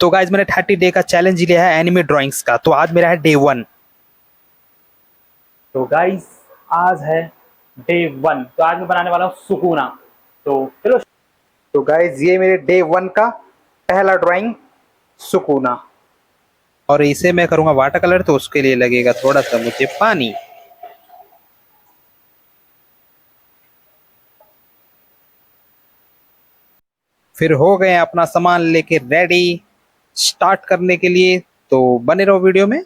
तो गाइज मैंने 30 डे का चैलेंज लिया है एनिमे ड्राइंग्स का। तो आज मेरा है डे 1। तो गाइज आज है डे 1। तो आज मैं बनाने वाला हूँ सुकूना। तो चलो। तो गाइज ये मेरे डे 1 का पहला ड्राइंग सुकूना। और इसे मैं करूंगा वाटर कलर, तो उसके लिए लगेगा थोड़ा सा मुझे पानी। फिर हो गए अपना सामान लेके रेडी स्टार्ट करने के लिए। तो बने रहो वीडियो में।